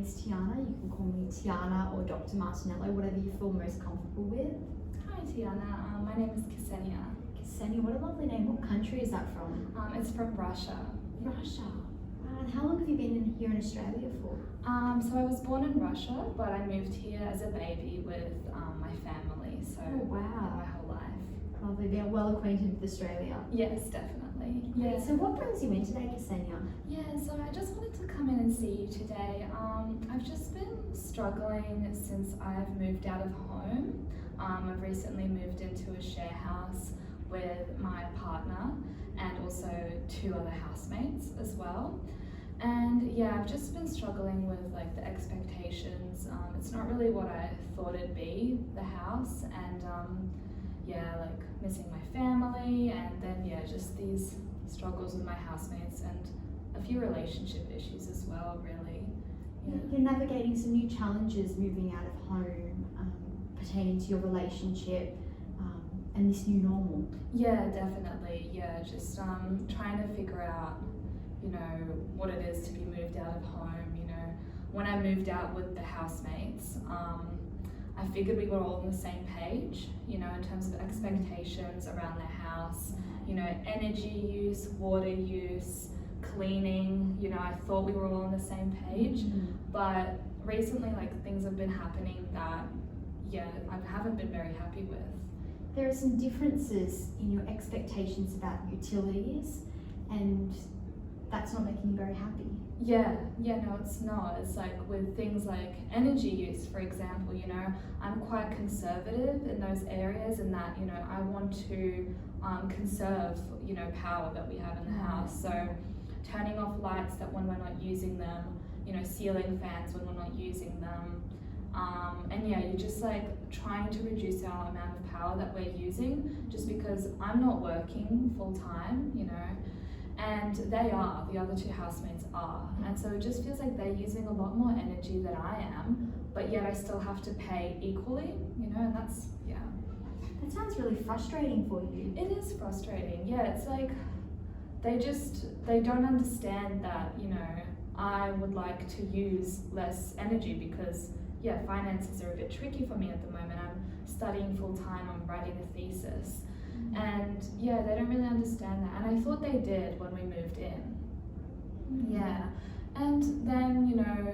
name's Tiana. You can call me Tiana or Dr. Martiniello, whatever you feel most comfortable with. Hi Tiana, my name is Ksenia. Ksenia, what a lovely name. What country is that from? It's from Russia. Russia. And how long have you been here in Australia for? So I was born in Russia, but I moved here as a baby with my family, so Oh, wow. my whole life. Lovely. They're well acquainted with Australia. Yes, definitely. Yeah. So what brings you in today, Ksenia? Yeah, so I just wanted to come in and see you today. I've just been struggling since I've moved out of home. I've recently moved into a share house with my partner and also 2 other housemates as well. And yeah, I've just been struggling with like the expectations. It's not really what I thought it'd be, the house, and yeah, like missing my family, and then yeah, just these struggles with my housemates and a few relationship issues as well, really. Yeah. You're navigating some new challenges moving out of home, pertaining to your relationship and this new normal. Yeah, definitely. Yeah, just trying to figure out, you know, what it is to be moved out of home. You know, when I moved out with the housemates, I figured we were all on the same page, you know, in terms of expectations around the house, you know, energy use, water use, cleaning, you know, I thought we were all on the same page. But recently, like, things have been happening that, yeah, I haven't been very happy with. There are some differences in your expectations about utilities, and that's not making you very happy. Yeah, no, it's not. It's like with things like energy use, for example, you know, I'm quite conservative in those areas, and that, you know, I want to conserve, you know, power that we have in the house. So turning off lights that when we're not using them, you know, ceiling fans when we're not using them. And yeah, you're just like trying to reduce our amount of power that we're using, just because I'm not working full time, you know, and the other 2 housemates are. And so it just feels like they're using a lot more energy than I am, but yet I still have to pay equally, you know, and that's, yeah. That sounds really frustrating for you. It is frustrating, yeah. It's like they don't understand that, you know, I would like to use less energy because, yeah, finances are a bit tricky for me at the moment. I'm studying full time, I'm writing a thesis. And yeah, they don't really understand that. And I thought they did when we moved in. Yeah. And then, you know,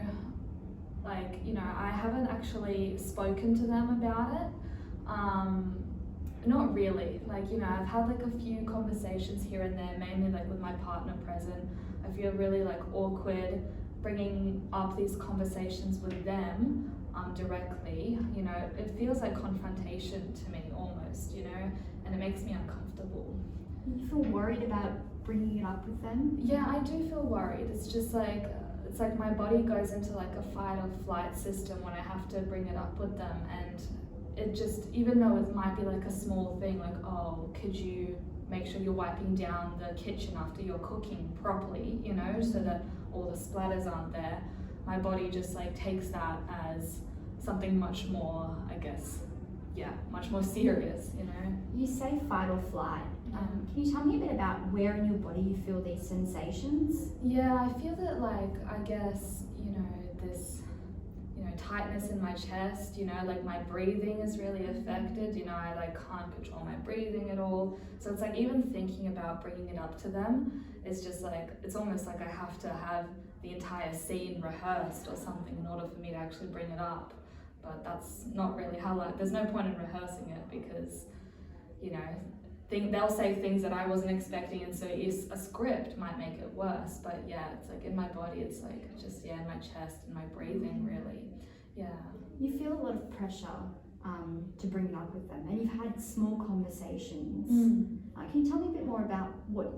like, you know, I haven't actually spoken to them about it. Not really. Like, you know, I've had like a few conversations here and there, mainly like with my partner present. I feel really like awkward bringing up these conversations with them directly. You know, it feels like confrontation to me almost, you know, and it makes me uncomfortable. You feel worried about bringing it up with them? Yeah, I do feel worried. It's just like, it's like my body goes into like a fight or flight system when I have to bring it up with them. And it just, even though it might be like a small thing, like, oh, could you make sure you're wiping down the kitchen after you're cooking properly, you know, so that all the splatters aren't there, my body just like takes that as something much more, I guess, yeah, much more serious, you know. You say fight or flight. Can you tell me a bit about where in your body you feel these sensations? Yeah, I feel that, like, I guess, you know, this, you know, tightness in my chest, you know, like my breathing is really affected, you know, I like can't control my breathing at all. So it's like even thinking about bringing it up to them, it's just like, it's almost like I have to have the entire scene rehearsed or something in order for me to actually bring it up. But that's not really how, like, there's no point in rehearsing it because, you know, they'll say things that I wasn't expecting, and so a script might make it worse. But yeah, it's like in my body, it's like just, yeah, in my chest and my breathing, really. Yeah. You feel a lot of pressure to bring it up with them, and you've had small conversations. Can you tell me a bit more about what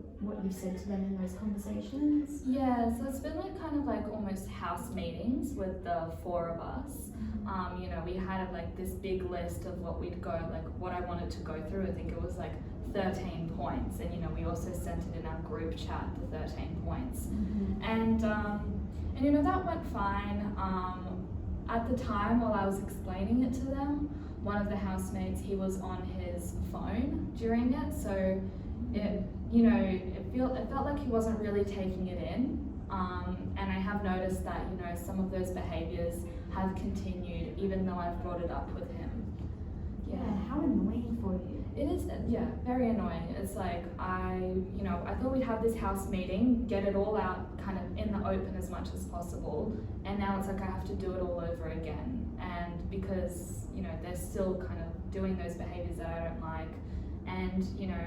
you've said to them in those conversations? Yeah, so it's been like kind of like almost house meetings with the 4 of us. You know, we had like this big list of what we'd go, like what I wanted to go through. I think it was like 13 points, and you know, we also sent it in our group chat, the 13 points. And you know, that went fine. At the time, while I was explaining it to them, one of the housemates, he was on his phone during it, so it, you know, it felt like he wasn't really taking it in. And I have have noticed that, you know, some of those behaviors have continued even though I've brought it up with him. Yeah, how annoying for you. It is, yeah, very annoying. It's like I thought we'd have this house meeting, get it all out kind of in the open as much as possible, and now it's like I have to do it all over again. And because, you know, they're still kind of doing those behaviors that I don't like, and, you know,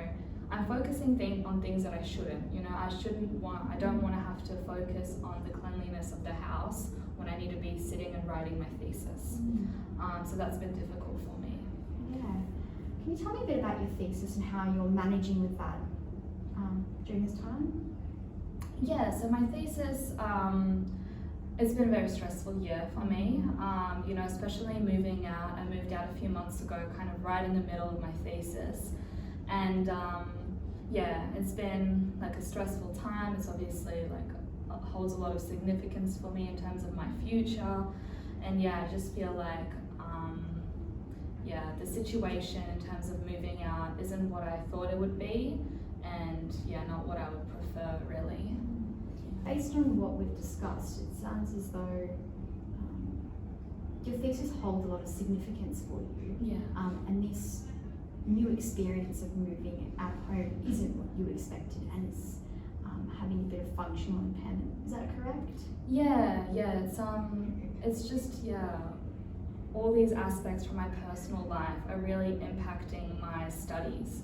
I'm focusing on things that I shouldn't. You know, I don't want to have to focus on the cleanliness of the house when I need to be sitting and writing my thesis. So that's been difficult for me. Yeah. Can you tell me a bit about your thesis and how you're managing with that during this time? Yeah, so my thesis, it's been a very stressful year for me, you know, especially moving out. I moved out a few months ago, kind of right in the middle of my thesis. And yeah, it's been like a stressful time. It's obviously like holds a lot of significance for me in terms of my future. And yeah, I just feel like yeah, the situation in terms of moving out isn't what I thought it would be, and yeah, not what I would prefer really. Based on what we've discussed, it sounds as though your thesis holds a lot of significance for you. Yeah. And this new experience of moving at home isn't what you expected, and it's having a bit of functional impairment. Is that correct? Yeah, it's just, yeah, all these aspects from my personal life are really impacting my studies.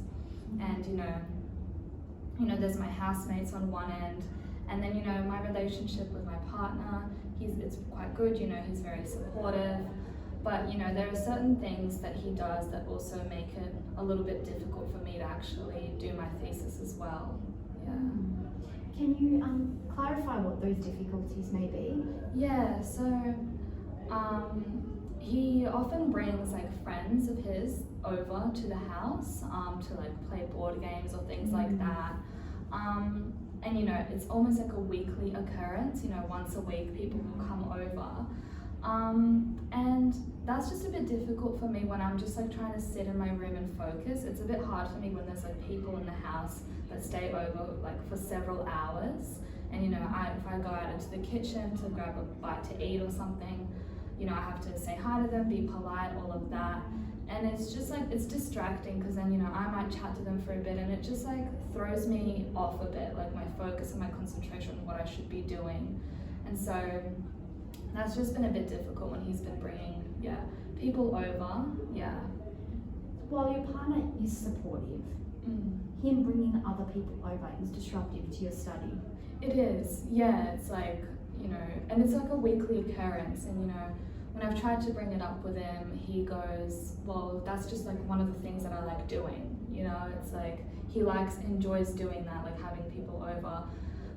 And you know, there's my housemates on one end, and then, you know, my relationship with my partner, it's quite good, you know, he's very supportive. But, you know, there are certain things that he does that also make it a little bit difficult for me to actually do my thesis as well. Yeah. Can you clarify what those difficulties may be? Yeah, so he often brings like friends of his over to the house to like play board games or things like that. And you know, it's almost like a weekly occurrence, you know, once a week people will come over. And that's just a bit difficult for me when I'm just like trying to sit in my room and focus. It's a bit hard for me when there's like people in the house that stay over like for several hours. And you know, if I go out into the kitchen to grab a bite to eat or something, you know, I have to say hi to them, be polite, all of that. And it's just like, it's distracting because then, you know, I might chat to them for a bit and it just like throws me off a bit, like my focus and my concentration on what I should be doing. And so that's just been a bit difficult when he's been bringing, yeah, people over, yeah. While your partner is supportive, him bringing other people over is disruptive to your study. It is, yeah, it's like, you know, and it's like a weekly occurrence, and you know, when I've tried to bring it up with him, he goes, well, that's just like one of the things that I like doing, you know, it's like, he enjoys doing that, like having people over.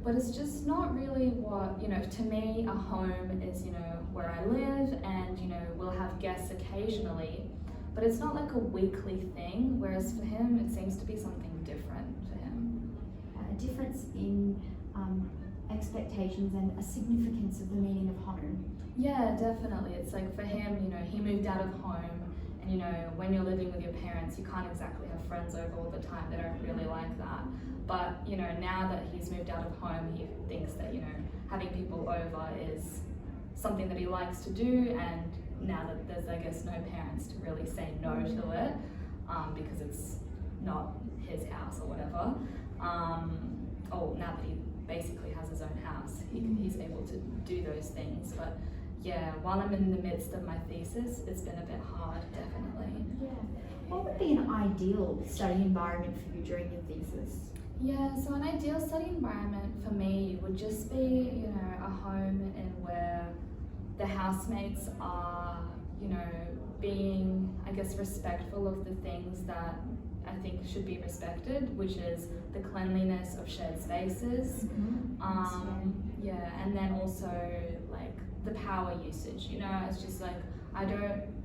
But it's just not really what, you know, to me, a home is, you know, where I live, and, you know, we'll have guests occasionally, but it's not like a weekly thing, whereas for him, it seems to be something different for him. A difference in expectations and a significance of the meaning of home. Yeah, definitely. It's like for him, you know, he moved out of home, and you know, when you're living with your parents, you can't exactly have friends over all the time. They don't really like that. But, you know, now that he's moved out of home, he thinks that, you know, having people over is something that he likes to do, and now that there's, I guess, no parents to really say no to it, because it's not his house or whatever, or now that he basically has his own house, he's able to do those things. But yeah, while I'm in the midst of my thesis, it's been a bit hard, definitely. Yeah. What would be an ideal study environment for you during your thesis? Yeah, so an ideal study environment for me would just be, you know, a home in where the housemates are, you know, being, I guess, respectful of the things that I think should be respected, which is the cleanliness of shared spaces. Yeah, and then also like the power usage, you know, it's just like,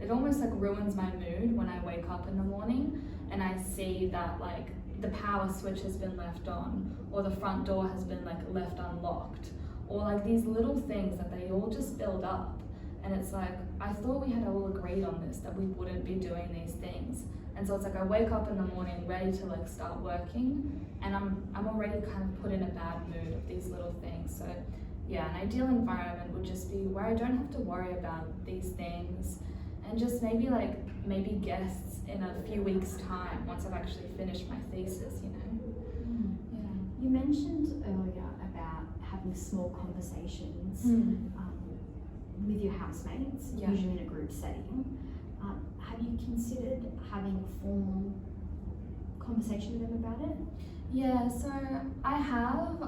it almost like ruins my mood when I wake up in the morning and I see that like the power switch has been left on, or the front door has been like left unlocked, or like these little things that they all just build up. And it's like, I thought we had all agreed on this, that we wouldn't be doing these things. And so it's like I wake up in the morning ready to like start working, and I'm already kind of put in a bad mood of these little things. So an ideal environment would just be where I don't have to worry about these things, and just maybe guests in a few weeks' time once I've actually finished my thesis, you know. Yeah. You mentioned earlier about having small conversations with your housemates, usually in a group setting. Have you considered having a formal conversation with them about it? Yeah, so I have.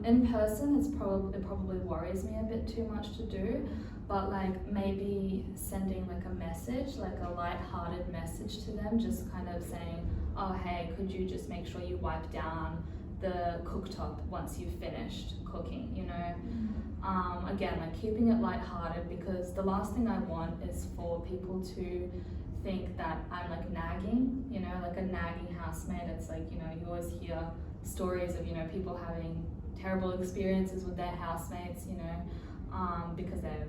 In person, it probably worries me a bit too much to do, but like maybe sending like a message, like a light-hearted message to them, just kind of saying, oh hey, could you just make sure you wipe down the cooktop once you've finished cooking, you know? Again, like keeping it light-hearted, because the last thing I want is for people to think that I'm like nagging, you know, like a nagging housemate. It's like, you know, you always hear stories of, you know, people having terrible experiences with their housemates, you know, because they're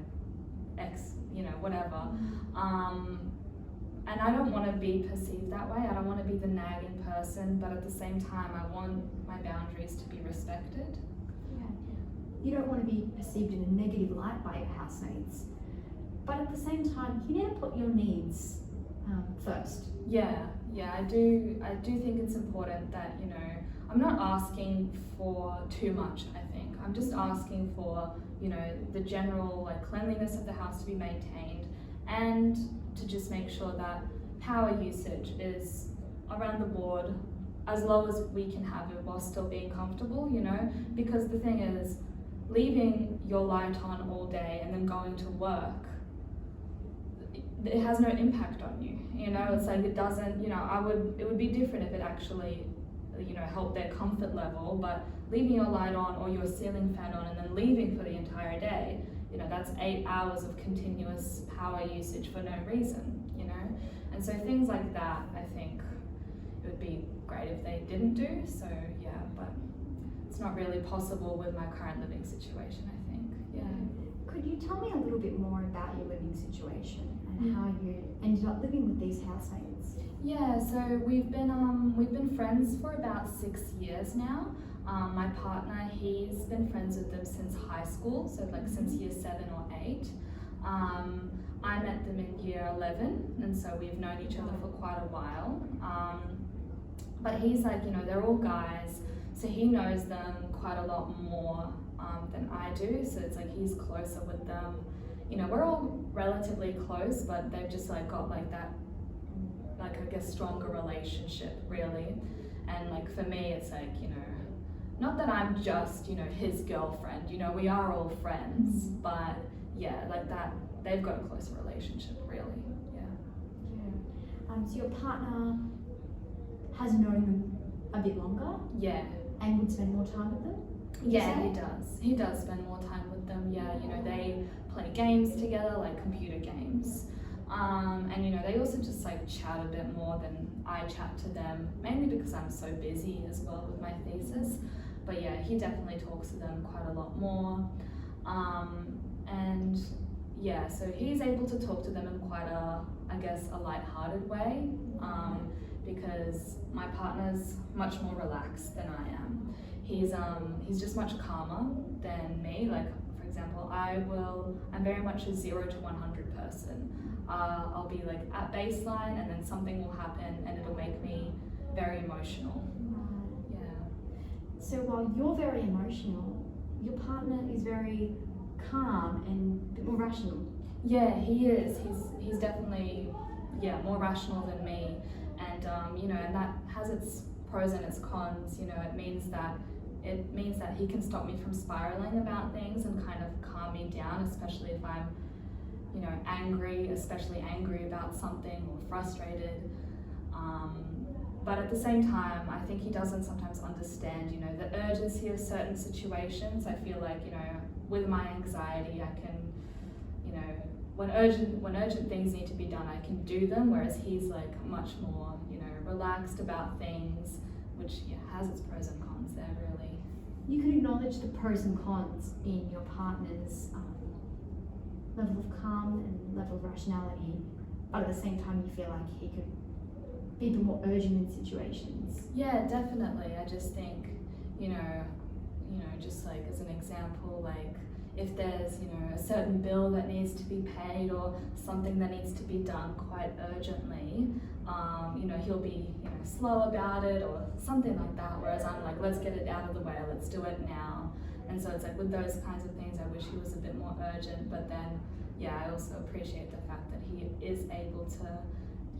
you know, whatever. And I don't want to be perceived that way. I don't want to be the nagging person, but at the same time, I want my boundaries to be respected. You don't want to be perceived in a negative light by your housemates, but at the same time, you need to put your needs first. Yeah, I do think it's important that, you know, I'm not asking for too much, I think. I'm just asking for, you know, the general like cleanliness of the house to be maintained, and to just make sure that power usage is around the board as low as we can have it while still being comfortable, you know, because the thing is, leaving your light on all day and then going to work, it has no impact on you, you know. It's like it doesn't, you know, it would be different if it actually, you know, helped their comfort level, but leaving your light on or your ceiling fan on and then leaving for the entire day, you know, that's 8 hours of continuous power usage for no reason, you know. And so things like that, I think it would be great if they didn't do. So yeah, but it's not really possible with my current living situation, I think. Yeah. Could you tell me a little bit more about your living situation and how you ended up living with these housemates? Yeah, so we've been friends for about 6 years now. My partner, he's been friends with them since high school, so like since year 7 or 8. I met them in year 11, and so we've known each other for quite a while. But he's like, you know, they're all guys, so he knows them quite a lot more than I do, so it's like he's closer with them. You know, we're all relatively close, but they've just like got like that, like I guess stronger relationship really. And like for me, it's like, you know, not that I'm just, you know, his girlfriend, you know, we are all friends, but yeah, like that, they've got a closer relationship really, yeah. So your partner has known them a bit longer? Yeah. And would spend more time with them? Yeah, he does. He does spend more time with them, yeah. You know, they play games together, like computer games. And you know, they also just like chat a bit more than I chat to them, mainly because I'm so busy as well with my thesis. But yeah, he definitely talks to them quite a lot more. And yeah, so he's able to talk to them in quite a, I guess, a light-hearted way, because my partner's much more relaxed than I am. He's just much calmer than me. Like, for example, I'm very much a 0 to 100 person. I'll be like at baseline, and then something will happen and it'll make me very emotional. Yeah. So while you're very emotional, your partner is very calm and a bit more rational. Yeah, he is. He's definitely, yeah, more rational than me. And you know, and that has its pros and its cons. You know, it means that he can stop me from spiraling about things and kind of calm me down, especially if I'm, you know, especially angry about something or frustrated. But at the same time, I think he doesn't sometimes understand, you know, the urgency of certain situations. I feel like, you know, with my anxiety, I can, you know, when urgent things need to be done, I can do them, whereas he's like much more, you know, relaxed about things, which has its pros and cons there, really. You can acknowledge the pros and cons in your partner's level of calm and level of rationality, but at the same time you feel like he could be a bit more urgent in situations. Yeah, definitely. I just think, you know, just like as an example, like if there's, you know, a certain bill that needs to be paid or something that needs to be done quite urgently, you know, he'll be, you know, slow about it or something like that, whereas I'm like, let's get it out of the way, let's do it now. And so it's like with those kinds of things, I wish he was a bit more urgent, but then, yeah, I also appreciate the fact that he is able to,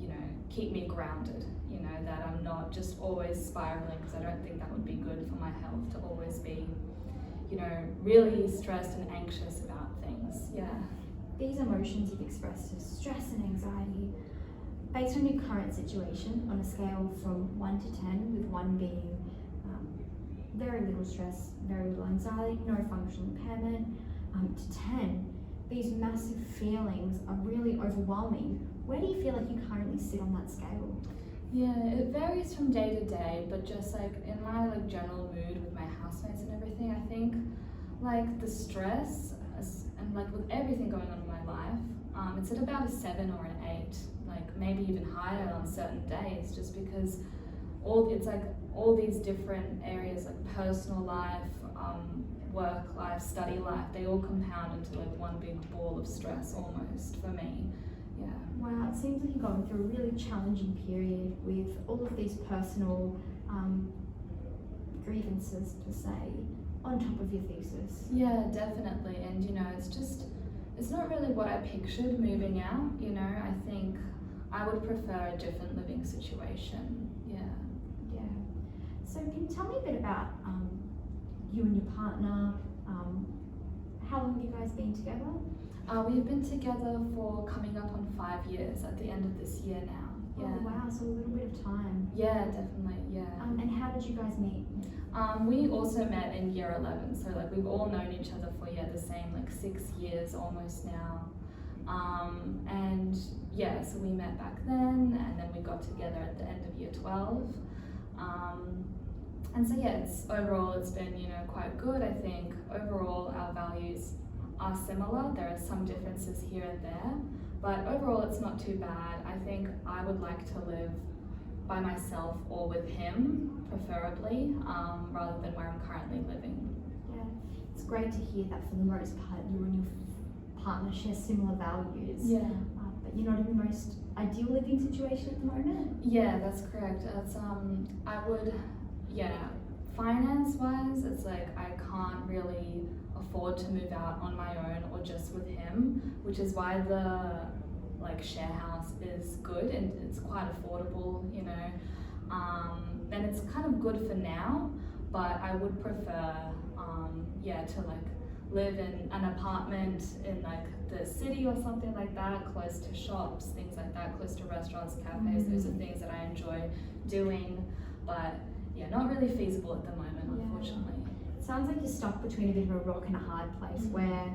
you know, keep me grounded, you know, that I'm not just always spiraling, because I don't think that would be good for my health to always be, you know, really stressed and anxious about things. Yeah. These emotions you've expressed as stress and anxiety, based on your current situation, on a scale from 1 to 10, with 1 being very little stress, very little anxiety, no functional impairment, to 10, these massive feelings are really overwhelming. Where do you feel like you currently sit on that scale? Yeah, it varies from day to day, but just like in my like general mood with my housemates and everything, I think like the stress and like with everything going on in my life, it's at about a 7 or an 8, like maybe even higher on certain days, just because it's like all these different areas like personal life, work life, study life, they all compound into like one big ball of stress almost for me. Yeah. Wow, it seems like you're going through a really challenging period with all of these personal grievances per se on top of your thesis. Yeah, definitely. And you know, it's not really what I pictured moving out, you know. I think I would prefer a different living situation. Yeah. Yeah. So can you tell me a bit about you and your partner? How long have you guys been together? We've been together for coming up on 5 years at the end of this year now. Yeah. Oh wow, so a little bit of time. Yeah, definitely, yeah. And how did you guys meet? We also met in year 11, so like we've all known each other for the same like 6 years almost now. And yeah, so we met back then, and then we got together at the end of year 12. And so yeah, overall it's been, you know, quite good. I think overall our values are similar. There are some differences here and there, but overall it's not too bad. I think I would like to live by myself or with him, preferably, rather than where I'm currently living. Yeah, it's great to hear that for the most part you and your partner share similar values. Yeah. But you're not in the most ideal living situation at the moment? Yeah, that's correct. It's, finance-wise, it's like I can't really afford to move out on my own or just with him, which is why the like share house is good and it's quite affordable, you know, and it's kind of good for now, but I would prefer to like live in an apartment in like the city or something like that, close to shops, things like that, close to restaurants, cafes. Those are things that I enjoy doing, but yeah, not really feasible at the moment, unfortunately. It sounds like you're stuck between a bit of a rock and a hard place where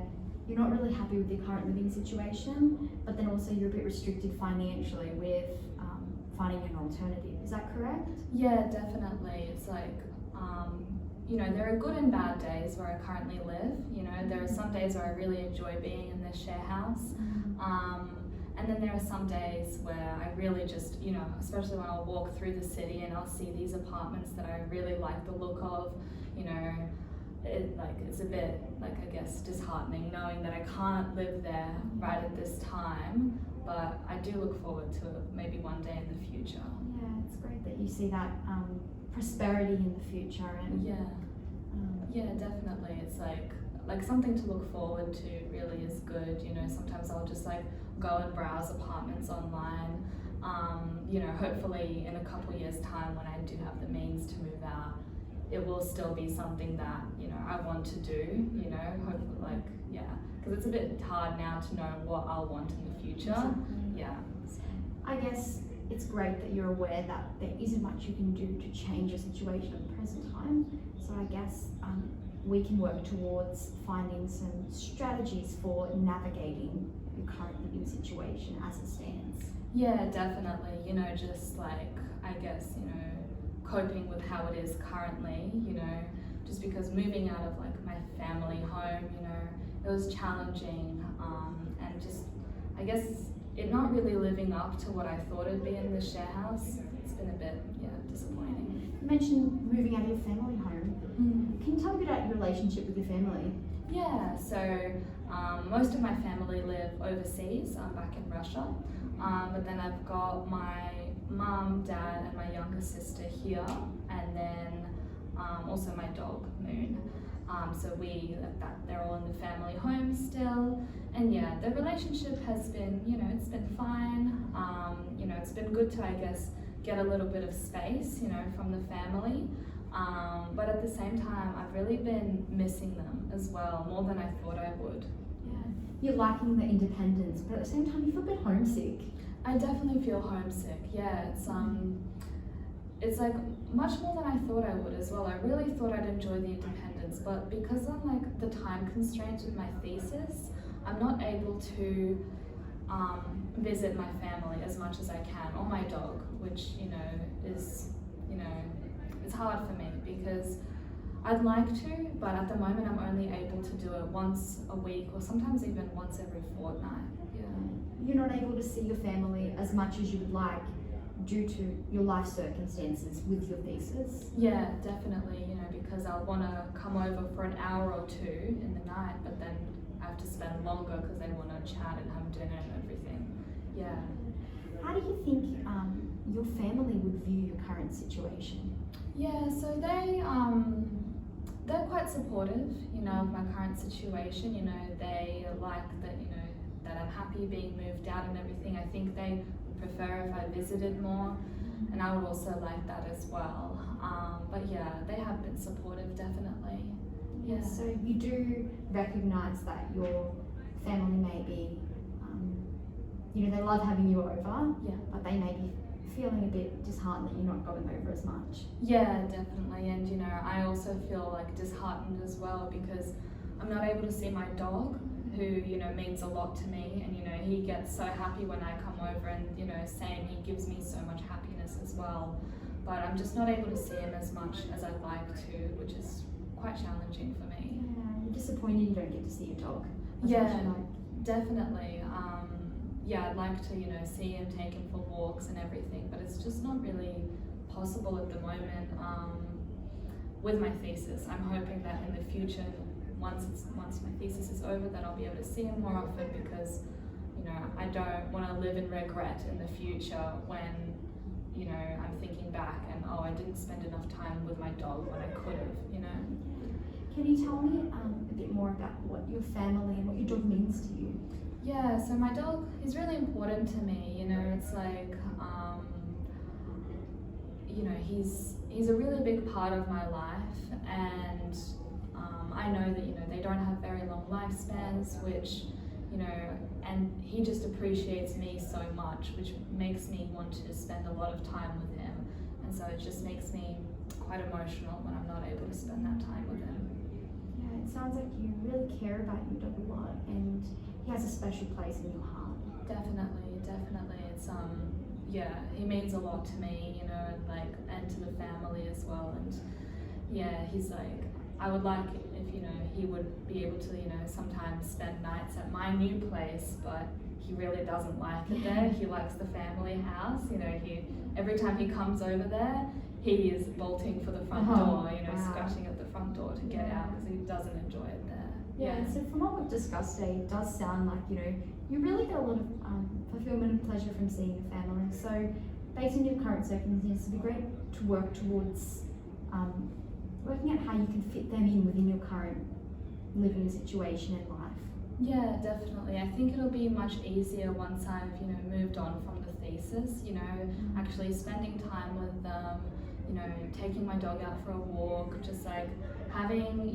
you're not really happy with your current living situation, but then also you're a bit restricted financially with finding an alternative. Is that correct? Yeah, definitely. It's like, you know, there are good and bad days where I currently live. You know, there are some days where I really enjoy being in the share house. And then there are some days where I really just, you know, especially when I'll walk through the city and I'll see these apartments that I really like the look of, you know, it's a bit like, I guess, disheartening knowing that I can't live there right at this time, but I do look forward to it maybe one day in the future. Yeah, it's great that you see that prosperity in the future. And yeah, definitely. It's like something to look forward to really is good. You know, sometimes I'll just like go and browse apartments online. You know, hopefully in a couple years time when I do have the means to move out, it will still be something that, you know, I want to do, you know, hopefully, because it's a bit hard now to know what I'll want in the future. Exactly. Yeah. I guess it's great that you're aware that there isn't much you can do to change your situation at the present time. So I guess we can work towards finding some strategies for navigating your current living situation as it stands. Yeah, definitely. You know, just like, I guess, you know, coping with how it is currently, you know, just because moving out of like my family home, you know, it was challenging, and just, I guess, it not really living up to what I thought it'd be in the share house. It's been a bit, disappointing. You mentioned moving out of your family home. Can you tell me about your relationship with your family? Yeah, so most of my family live overseas, back in Russia, but then I've got my mum, dad, and my younger sister here, and then also my dog, Moon. So they're all in the family home still, and yeah, the relationship has been, it's been fine. It's been good to, I guess, get a little bit of space, from the family. But at the same time, I've really been missing them as well, more than I thought I would. Yeah. You're liking the independence, but at the same time, you feel a bit homesick. I definitely feel homesick. Yeah, it's like much more than I thought I would as well. I really thought I'd enjoy the independence, but because of like the time constraints with my thesis, I'm not able to visit my family as much as I can, or my dog, which is it's hard for me because I'd like to, but at the moment I'm only able to do it once a week or sometimes even once every fortnight. Yeah. You're not able to see your family as much as you would like due to your life circumstances with your thesis? Yeah, definitely, because I'll want to come over for an hour or two in the night, but then I have to spend longer because they want to chat and have dinner and everything. Yeah. How do you think your family would view your current situation? Yeah, so they're quite supportive, of my current situation. They like that, that I'm happy being moved out and everything. I think they would prefer if I visited more, and I would also like that as well. But yeah, they have been supportive, definitely. Yeah, so you do recognise that your family may be, they love having you over, yeah, but they may be feeling a bit disheartened that you're not going over as much. Yeah, definitely. And I also feel like disheartened as well because I'm not able to see my dog, who means a lot to me, and he gets so happy when I come over, and saying he gives me so much happiness as well, but I'm just not able to see him as much as I'd like to, which is quite challenging for me. Yeah, you're disappointed you don't get to see your dog as yeah, much as you like. Definitely. Yeah, I'd like to, see him, take him for walks and everything, but it's just not really possible at the moment with my thesis. I'm hoping that in the future, once my thesis is over, that I'll be able to see him more often because, I don't want to live in regret in the future when, I'm thinking back and, I didn't spend enough time with my dog when I could have, Can you tell me a bit more about what your family and what your dog means to you? Yeah, so my dog is really important to me. It's like, he's a really big part of my life, and I know that they don't have very long lifespans, which and he just appreciates me so much, which makes me want to spend a lot of time with him, and so it just makes me quite emotional when I'm not able to spend that time with him. Yeah, it sounds like you really care about your dog a lot, and he has a special place in your heart. Definitely. It's he means a lot to me, and to the family as well. And yeah, he's like, I would like if he would be able to sometimes spend nights at my new place, but he really doesn't like it there. He likes the family house. Every time he comes over there, he is bolting for the front door, scratching at the front door to get out because he doesn't enjoy it there. Yeah, so from what we've discussed today, it does sound like, you really get a lot of fulfillment and pleasure from seeing your family. So based on your current circumstances, it'd be great to work towards working out how you can fit them in within your current living situation and life. Yeah, definitely. I think it'll be much easier once I've, moved on from the thesis, actually spending time with them, taking my dog out for a walk, just like having,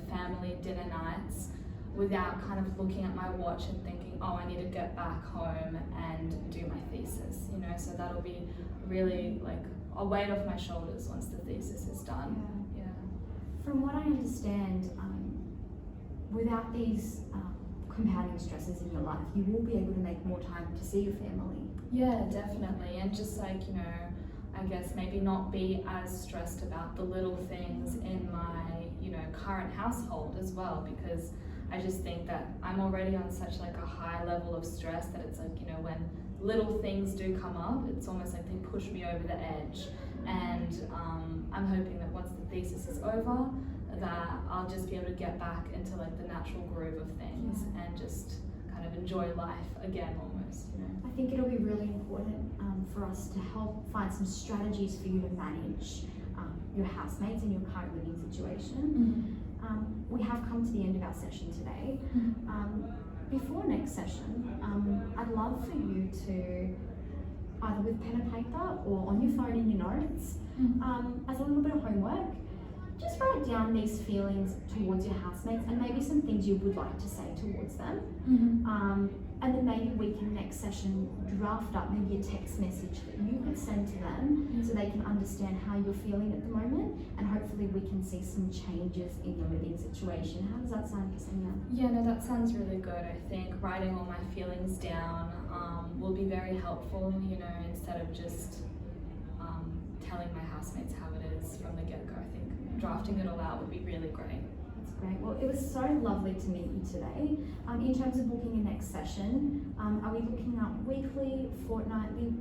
family dinner nights without kind of looking at my watch and thinking, I need to get back home and do my thesis, so that'll be really like a weight off my shoulders once the thesis is done. Yeah. From what I understand, without these compounding stresses in your life, you will be able to make more time to see your family. Yeah, definitely. And just like, I guess maybe not be as stressed about the little things in my, current household as well, because I just think that I'm already on such like a high level of stress that it's like, when little things do come up, it's almost like they push me over the edge. And I'm hoping that once the thesis is over, that I'll just be able to get back into like the natural groove of things and just kind of enjoy life again almost, you know. I think it'll be really important for us to help find some strategies for you to manage your housemates in your current living situation. We have come to the end of our session today. Before next session, I'd love for you to, either with pen and paper or on your phone in your notes, as a little bit of homework, just write down these feelings towards your housemates and maybe some things you would like to say towards them. And then maybe we can next session draft up maybe a text message that you could send to them so they can understand how you're feeling at the moment, and hopefully we can see some changes in your living situation. How does that sound, Ksenia? Yeah, no, that sounds really good. I think writing all my feelings down will be very helpful, you know, instead of just telling my housemates how it is from the get-go. I think drafting it all out would be really great. Great. Well, it was so lovely to meet you today. In terms of booking a next session, are we looking at weekly, fortnightly?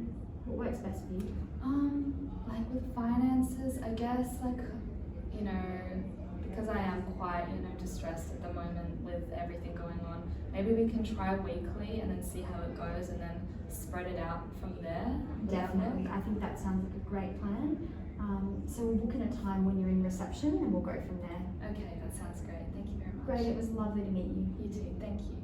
What works best for you? Like with finances, I guess, like, you know, because I am quite, you know, distressed at the moment with everything going on, maybe we can try weekly and then see how it goes and then spread it out from there. Definitely. I think that sounds like a great plan. So we'll book in a time when you're in reception and we'll go from there. Okay, that sounds great. Thank you very much. Great, it was lovely to meet you. You too, thank you.